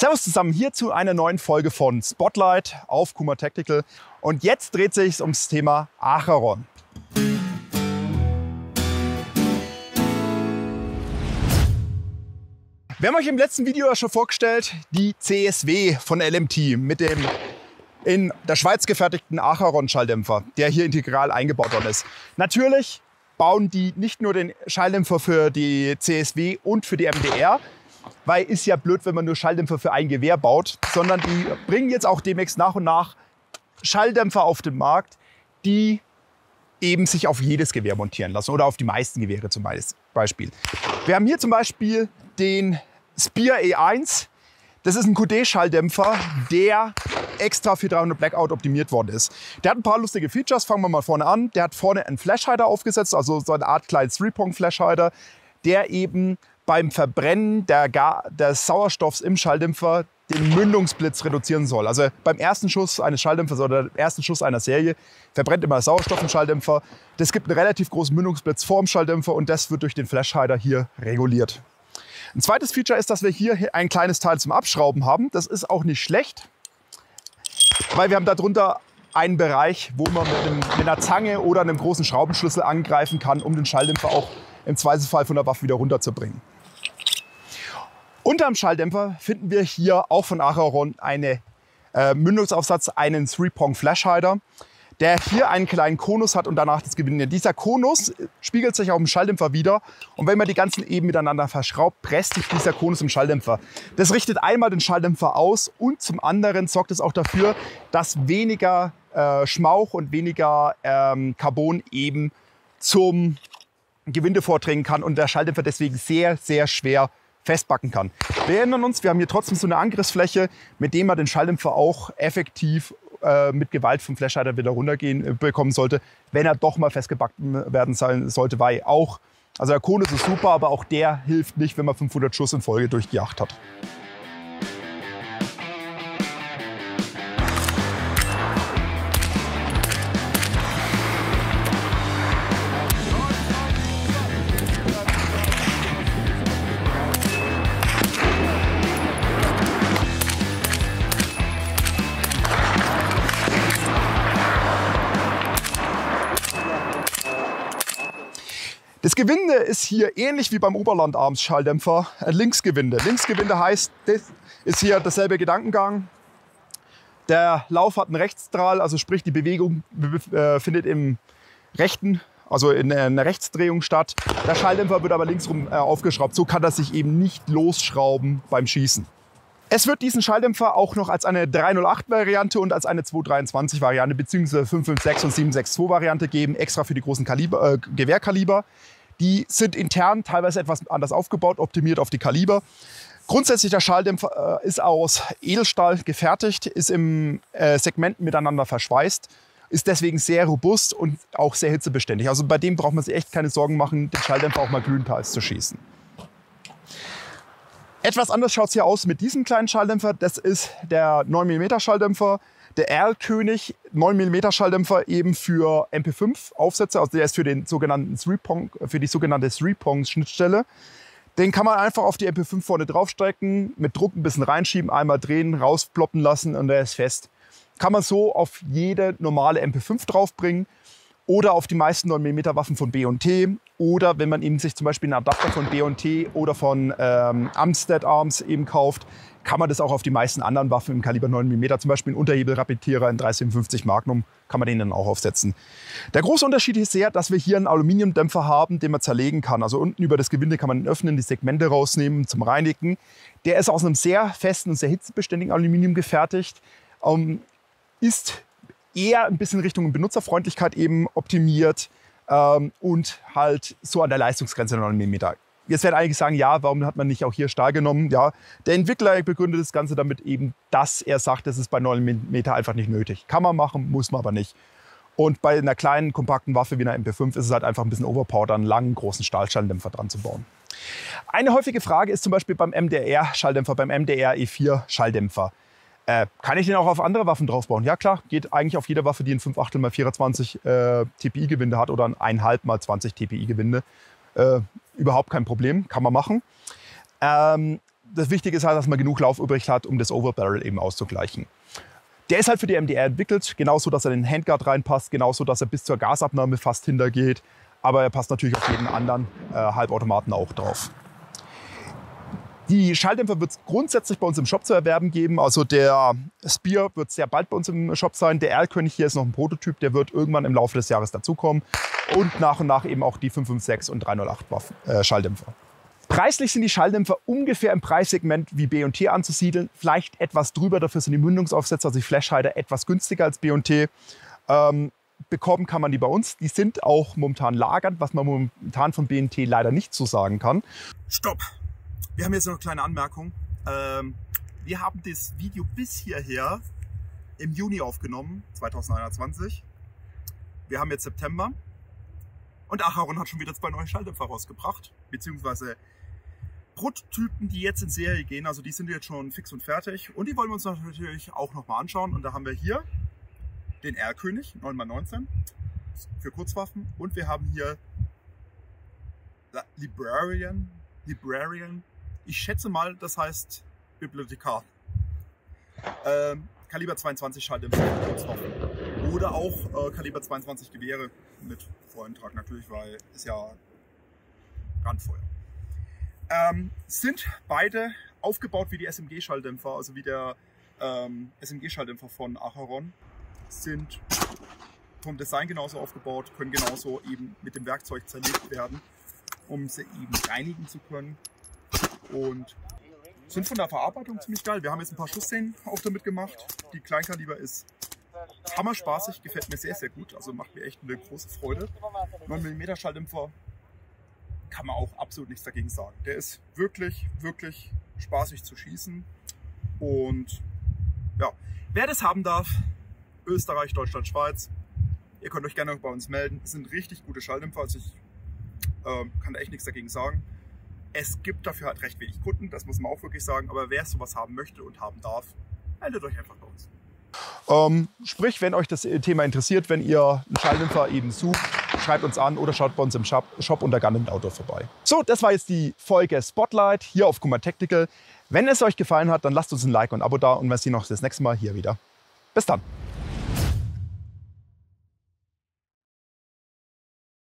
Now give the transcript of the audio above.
Servus zusammen hier zu einer neuen Folge von Spotlight auf Kuma Tactical. Und jetzt dreht sich ums Thema Acheron. Wir haben euch im letzten Video ja schon vorgestellt, die CSW von LMT mit dem in der Schweiz gefertigten Acheron-Schalldämpfer, der hier integral eingebaut worden ist. Natürlich bauen die nicht nur den Schalldämpfer für die CSW und für die MDR, weil ist ja blöd, wenn man nur Schalldämpfer für ein Gewehr baut, sondern die bringen jetzt auch demnächst nach und nach Schalldämpfer auf den Markt, die eben sich auf jedes Gewehr montieren lassen oder auf die meisten Gewehre zum Beispiel. Wir haben hier zum Beispiel den Speer E1. Das ist ein QD-Schalldämpfer, der extra für 300 Blackout optimiert worden ist. Der hat ein paar lustige Features, fangen wir mal vorne an. Der hat vorne einen Flashhider aufgesetzt, also so eine Art kleinen 3-Prong-Flashhider, der eben beim Verbrennen des Sauerstoffs im Schalldämpfer den Mündungsblitz reduzieren soll. Also beim ersten Schuss eines Schalldämpfers oder dem ersten Schuss einer Serie verbrennt immer Sauerstoff im Schalldämpfer. Das gibt einen relativ großen Mündungsblitz vor dem Schalldämpfer und das wird durch den Flashhider hier reguliert. Ein zweites Feature ist, dass wir hier ein kleines Teil zum Abschrauben haben. Das ist auch nicht schlecht, weil wir haben darunter einen Bereich, wo man mit einer Zange oder einem großen Schraubenschlüssel angreifen kann, um den Schalldämpfer auch im Zweifelsfall von der Waffe wieder runterzubringen. Unterm Schalldämpfer finden wir hier auch von Acheron einen Mündungsaufsatz, einen 3-Prong-Flashhider, der hier einen kleinen Konus hat und danach das Gewinde. Dieser Konus spiegelt sich auch im Schalldämpfer wieder und wenn man die ganzen eben miteinander verschraubt, presst sich dieser Konus im Schalldämpfer. Das richtet einmal den Schalldämpfer aus und zum anderen sorgt es auch dafür, dass weniger Schmauch und weniger Carbon eben zum Gewinde vordringen kann und der Schalldämpfer deswegen sehr, sehr schwer festbacken kann. Wir erinnern uns, wir haben hier trotzdem so eine Angriffsfläche, mit dem man den Schalldämpfer auch effektiv mit Gewalt vom Flashhider wieder runtergehen bekommen sollte, wenn er doch mal festgebacken werden sollte, weil auch, also der Konus ist super, aber auch der hilft nicht, wenn man 500 Schuss in Folge durchgejagt hat. Das Gewinde ist hier ähnlich wie beim Oberlandarms-Schalldämpfer ein Linksgewinde. Linksgewinde heißt, das ist hier derselbe Gedankengang. Der Lauf hat einen Rechtsstrahl, also sprich die Bewegung findet im rechten, also in einer Rechtsdrehung statt. Der Schalldämpfer wird aber linksrum aufgeschraubt. So kann er sich eben nicht losschrauben beim Schießen. Es wird diesen Schalldämpfer auch noch als eine 308-Variante und als eine 223-Variante bzw. 556 und 762 Variante geben, extra für die großen Gewehrkaliber. Die sind intern teilweise etwas anders aufgebaut, optimiert auf die Kaliber. Grundsätzlich der Schalldämpfer ist aus Edelstahl gefertigt, ist im Segment miteinander verschweißt, ist deswegen sehr robust und auch sehr hitzebeständig. Also bei dem braucht man sich echt keine Sorgen machen, den Schalldämpfer auch mal glühend heiß zu schießen. Etwas anders schaut es hier aus mit diesem kleinen Schalldämpfer. Das ist der 9 mm Schalldämpfer, der Erlkönig 9 mm Schalldämpfer eben für MP5 Aufsätze. Also der ist für den sogenannten für die sogenannte 3-Prong-Schnittstelle. Den kann man einfach auf die MP5 vorne draufstrecken, mit Druck ein bisschen reinschieben, einmal drehen, rausploppen lassen und der ist fest. Kann man so auf jede normale MP5 draufbringen oder auf die meisten 9 mm Waffen von B&T. Oder wenn man eben sich zum Beispiel einen Adapter von B&T oder von Amstead Arms eben kauft, kann man das auch auf die meisten anderen Waffen im Kaliber 9 mm, zum Beispiel einen Unterhebelrapetierer in 357 Magnum, kann man den dann auch aufsetzen. Der große Unterschied ist sehr, dass wir hier einen Aluminiumdämpfer haben, den man zerlegen kann. Also unten über das Gewinde kann man ihn öffnen, die Segmente rausnehmen zum Reinigen. Der ist aus einem sehr festen und sehr hitzebeständigen Aluminium gefertigt, ist eher ein bisschen Richtung Benutzerfreundlichkeit eben optimiert und halt so an der Leistungsgrenze 9 mm. Jetzt werden einige sagen, ja, warum hat man nicht auch hier Stahl genommen? Ja, der Entwickler begründet das Ganze damit eben, dass er sagt, das ist bei 9 mm einfach nicht nötig. Kann man machen, muss man aber nicht. Und bei einer kleinen, kompakten Waffe wie einer MP5 ist es halt einfach ein bisschen overpowered, einen langen, großen Stahlschalldämpfer dran zu bauen. Eine häufige Frage ist zum Beispiel beim MDR-Schalldämpfer, beim MDR E4-Schalldämpfer. Kann ich den auch auf andere Waffen draufbauen? Ja klar, geht eigentlich auf jede Waffe, die ein 5/8 x 24 TPI-Gewinde hat oder ein 1,5 x 20 TPI-Gewinde. Überhaupt kein Problem, kann man machen. das Wichtige ist halt, dass man genug Lauf übrig hat, um das Overbarrel eben auszugleichen. Der ist halt für die MDR entwickelt, genauso, dass er in den Handguard reinpasst, genauso, dass er bis zur Gasabnahme fast hintergeht. Aber er passt natürlich auf jeden anderen Halbautomaten auch drauf. Die Schalldämpfer wird es grundsätzlich bei uns im Shop zu erwerben geben. Also der Spear wird sehr bald bei uns im Shop sein. Der Erlkönig hier ist noch ein Prototyp, der wird irgendwann im Laufe des Jahres dazukommen. Und nach eben auch die 556 und 308 Schalldämpfer. Preislich sind die Schalldämpfer ungefähr im Preissegment wie B&T anzusiedeln. Vielleicht etwas drüber, dafür sind die Mündungsaufsätze, also die Flashhider, etwas günstiger als B&T. Bekommen kann man die bei uns. Die sind auch momentan lagernd, was man momentan von B&T leider nicht so sagen kann. Stopp! Wir haben jetzt noch eine kleine Anmerkung. Wir haben das Video bis hierher im Juni aufgenommen, 2021. Wir haben jetzt September. Und Acheron hat schon wieder 2 neue Schalldämpfer rausgebracht, beziehungsweise Prototypen, die jetzt in Serie gehen. Also die sind jetzt schon fix und fertig. Und die wollen wir uns natürlich auch nochmal anschauen. Und da haben wir hier den Erlkönig 9x19 für Kurzwaffen. Und wir haben hier Librarian. Ich schätze mal, das heißt Bibliothekar. Kaliber 22 Schalldämpfer für Kurzwaffen. Oder auch Kaliber 22 Gewehre mit Voreintrag natürlich, weil es ja Brandfeuer. Sind beide aufgebaut wie die SMG-Schalldämpfer, also wie der SMG-Schalldämpfer von Acheron. Sind vom Design genauso aufgebaut, können genauso eben mit dem Werkzeug zerlegt werden, um sie eben reinigen zu können. Und sind von der Verarbeitung ziemlich geil. Wir haben jetzt ein paar Schussszenen auch damit gemacht. Die Kleinkaliber ist hammerspaßig, gefällt mir sehr, sehr gut. Also macht mir echt eine große Freude. 9mm Schalldämpfer kann man auch absolut nichts dagegen sagen. Der ist wirklich, wirklich spaßig zu schießen. Und ja, wer das haben darf, Österreich, Deutschland, Schweiz, ihr könnt euch gerne bei uns melden. Es sind richtig gute Schalldämpfer, also ich kann da echt nichts dagegen sagen. Es gibt dafür halt recht wenig Kunden, das muss man auch wirklich sagen. Aber wer sowas haben möchte und haben darf, meldet euch einfach bei uns. Sprich, wenn euch das Thema interessiert, wenn ihr einen Schalldämpfer eben sucht, schreibt uns an oder schaut bei uns im Shop unter Gun & Outdoor vorbei. So, das war jetzt die Folge Spotlight hier auf Kuma Tactical. Wenn es euch gefallen hat, dann lasst uns ein Like und ein Abo da und wir sehen uns das nächste Mal hier wieder. Bis dann!